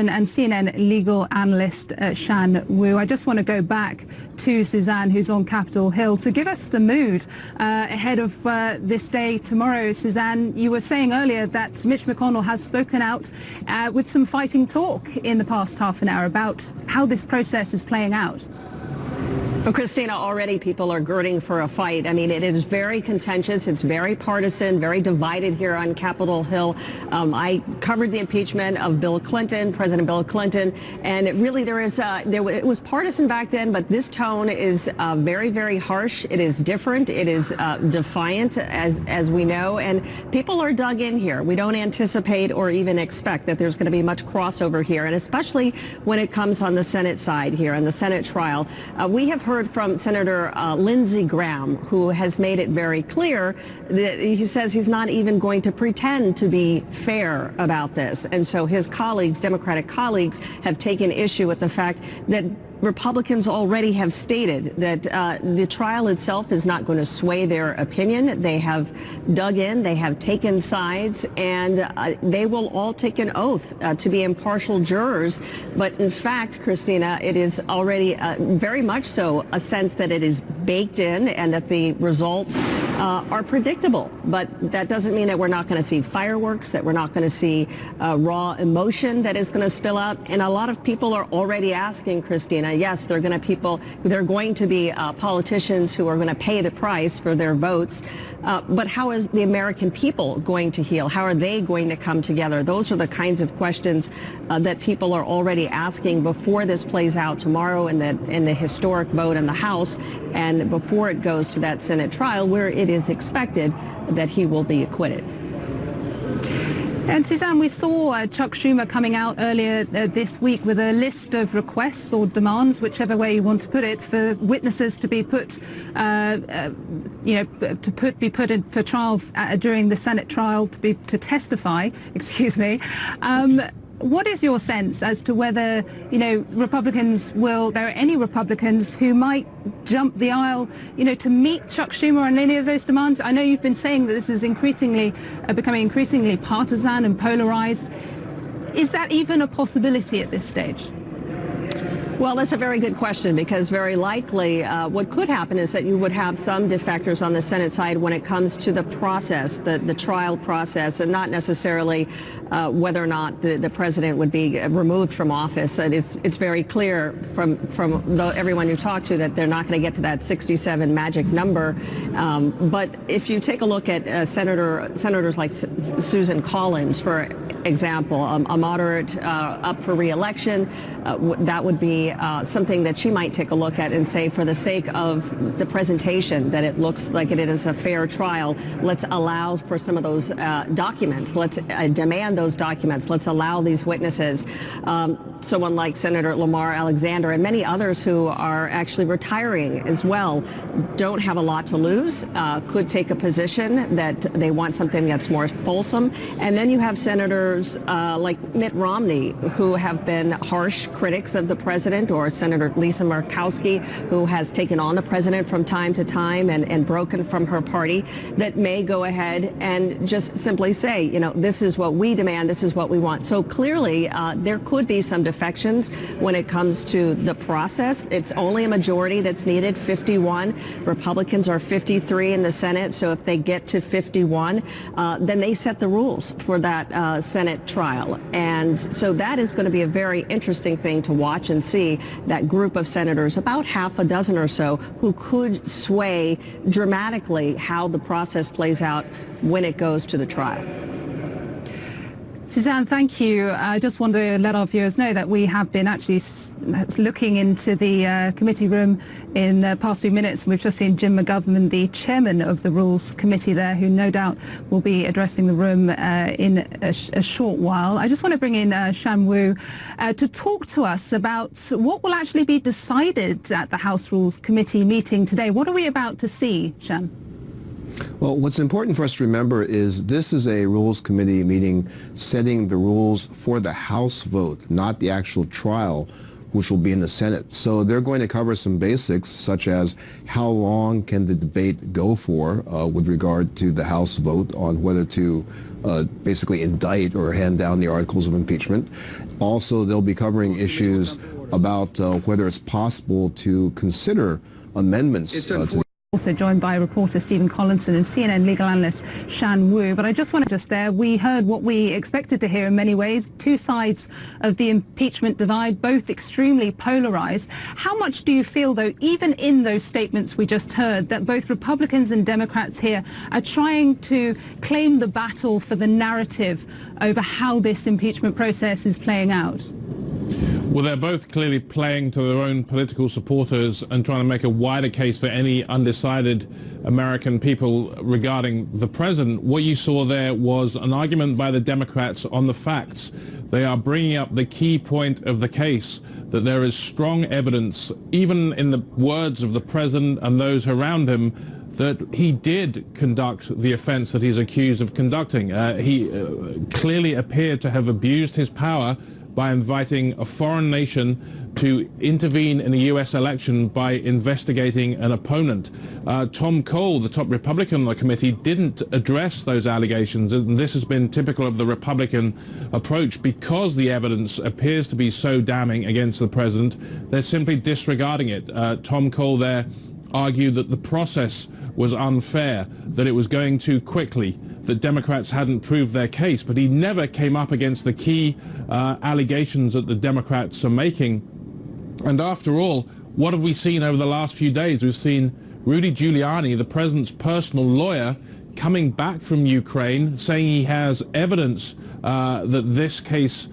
and CNN legal analyst Shanlon Wu. I just want to go back to Suzanne, who's on Capitol Hill, to give us the mood ahead of this day tomorrow. Suzanne, you were saying earlier that Mitch McConnell has spoken out with some fighting talk in the past half an hour about how this process is playing out. Well, Christina, already people are girding for a fight. I mean, it is very contentious. It's very partisan, very divided here on Capitol Hill. I covered the impeachment of Bill Clinton, President Bill Clinton, and it really it was partisan back then, but this tone is very, very harsh. It is different. It is defiant, as we know, and people are dug in here. We don't anticipate or even expect that there's going to be much crossover here, and especially when it comes on the Senate side here, on the Senate trial. We have heard from Senator Lindsey Graham, who has made it very clear that he says he's not even going to pretend to be fair about this. And so his colleagues, Democratic colleagues, have taken issue with the fact that Republicans already have stated that the trial itself is not going to sway their opinion. They have dug in, they have taken sides, and they will all take an oath to be impartial jurors. But in fact, Christina, it is already very much so a sense that it is baked in and that the results are predictable. But that doesn't mean that we're not going to see fireworks, that we're not going to see raw emotion that is going to spill out. And a lot of people are already asking, Christina, yes, they're going to be politicians who are going to pay the price for their votes. But how is the American people going to heal? How are they going to come together? Those are the kinds of questions that people are already asking before this plays out tomorrow in the historic vote in the House, and before it goes to that Senate trial where it is expected that he will be acquitted. And Suzanne, we saw Chuck Schumer coming out earlier this week with a list of requests or demands, whichever way you want to put it, for witnesses to be put, be put in for trial during the Senate trial to testify. Excuse me. What is your sense as to whether, Republicans there are any Republicans who might jump the aisle, to meet Chuck Schumer on any of those demands? I know you've been saying that this is becoming increasingly partisan and polarized. Is that even a possibility at this stage? Well, that's a very good question, because very likely what could happen is that you would have some defectors on the Senate side when it comes to the process, the trial process, and not necessarily whether or not the president would be removed from office. It's very clear from everyone you talk to that they're not going to get to that 67 magic number. But if you take a look at senators like Susan Collins, for example, a moderate up for re-election, that would be something that she might take a look at and say, for the sake of the presentation, that it looks like it is a fair trial, let's allow for some of those documents. Let's demand those documents. Let's allow these witnesses. Someone like Senator Lamar Alexander and many others who are actually retiring as well don't have a lot to lose, could take a position that they want something that's more fulsome. And then you have senators like Mitt Romney, who have been harsh critics of the president, or Senator Lisa Murkowski, who has taken on the president from time to time and broken from her party, that may go ahead and just simply say, this is what we demand, this is what we want. So clearly, there could be some defections when it comes to the process. It's only a majority that's needed, 51. Republicans are 53 in the Senate, so if they get to 51, then they set the rules for that Senate trial. And so that is going to be a very interesting thing to watch and see, that group of senators, about half a dozen or so, who could sway dramatically how the process plays out when it goes to the trial. Suzanne, thank you. I just want to let our viewers know that we have been actually looking into the committee room in the past few minutes. We've just seen Jim McGovern, the chairman of the Rules Committee there, who no doubt will be addressing the room in a short while. I just want to bring in Shanlon Wu to talk to us about what will actually be decided at the House Rules Committee meeting today. What are we about to see, Shan? Well, what's important for us to remember is this is a Rules Committee meeting setting the rules for the House vote, not the actual trial. which will be in the Senate. So they're going to cover some basics, such as how long can the debate go for with regard to the House vote on whether to basically indict or hand down the articles of impeachment. Also, they'll be covering issues about whether it's possible to consider amendments to Also joined by reporter Stephen Collinson and CNN legal analyst Shanlon Wu. But I just want to we heard what we expected to hear in many ways, two sides of the impeachment divide, both extremely polarized. How much do you feel, though, even in those statements we just heard, that both Republicans and Democrats here are trying to claim the battle for the narrative over how this impeachment process is playing out? Well, they're both clearly playing to their own political supporters and trying to make a wider case for any undecided American people regarding the president. What you saw there was an argument by the Democrats on the facts. They are bringing up the key point of the case, that there is strong evidence, even in the words of the president and those around him, that he did conduct the offense that he's accused of conducting. He clearly appeared to have abused his power by inviting a foreign nation to intervene in a U.S. election by investigating an opponent. Tom Cole, the top Republican on the committee, didn't address those allegations, and this has been typical of the Republican approach. Because the evidence appears to be so damning against the president, they're simply disregarding it. Tom Cole there argued that the process was unfair, that it was going too quickly, that Democrats hadn't proved their case, but he never came up against the key allegations that the Democrats are making. And after all, what have we seen over the last few days? We've seen Rudy Giuliani, the president's personal lawyer, coming back from Ukraine, saying he has evidence that this case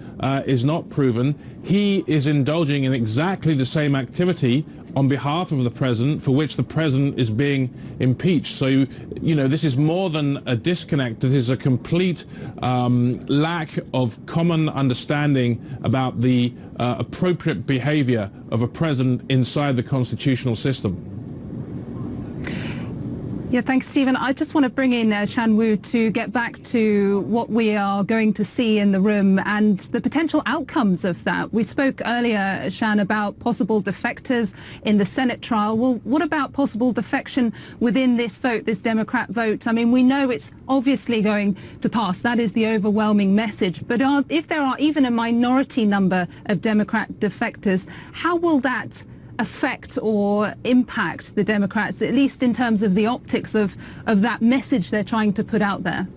is not proven. He is indulging in exactly the same activity on behalf of the president, for which the president is being impeached. So, you know, this is more than a disconnect. This is a complete lack of common understanding about the appropriate behavior of a president inside the constitutional system. Yeah, thanks, Stephen. I just want to bring in Shanlon Wu to get back to what we are going to see in the room and the potential outcomes of that. We spoke earlier, Shan, about possible defectors in the Senate trial. Well, what about possible defection within this vote, this Democrat vote? I mean, we know it's obviously going to pass. That is the overwhelming message. But if there are even a minority number of Democrat defectors, how will that affect or impact the Democrats, at least in terms of the optics of that message they're trying to put out there?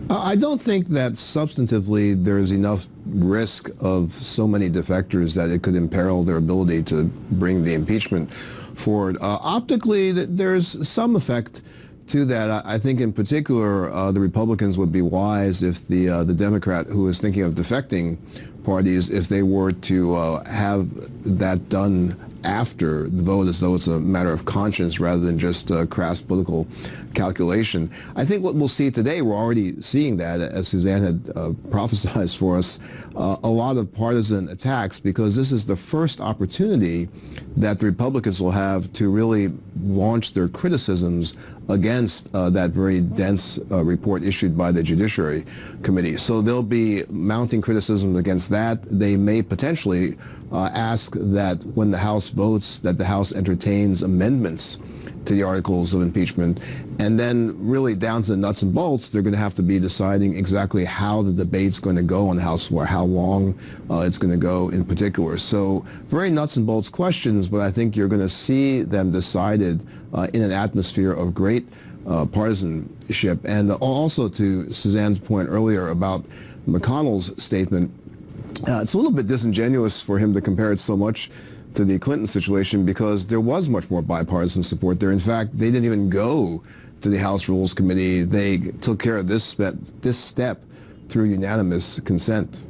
I don't think that substantively there's enough risk of so many defectors that it could imperil their ability to bring the impeachment forward. Optically, there's some effect to that. I think in particular the Republicans would be wise if the Democrat who is thinking of defecting parties, if they were to have that done after the vote, as though it's a matter of conscience rather than just crass political calculation. I think what we'll see today, we're already seeing that, as Suzanne had prophesized for us, a lot of partisan attacks, because this is the first opportunity that the Republicans will have to really launch their criticisms against that very dense report issued by the Judiciary Committee. So they'll be mounting criticism against that. They may potentially ask that when the House votes, that the House entertains amendments to the articles of impeachment. And then really down to the nuts and bolts, they're going to have to be deciding exactly how the debate's going to go on the House floor, how long it's going to go in particular. So very nuts and bolts questions, but I think you're going to see them decided in an atmosphere of great partisanship. And also to Suzanne's point earlier about McConnell's statement, it's a little bit disingenuous for him to compare it so much to the Clinton situation, because there was much more bipartisan support there. In fact, they didn't even go to the House Rules Committee. They took care of this step through unanimous consent.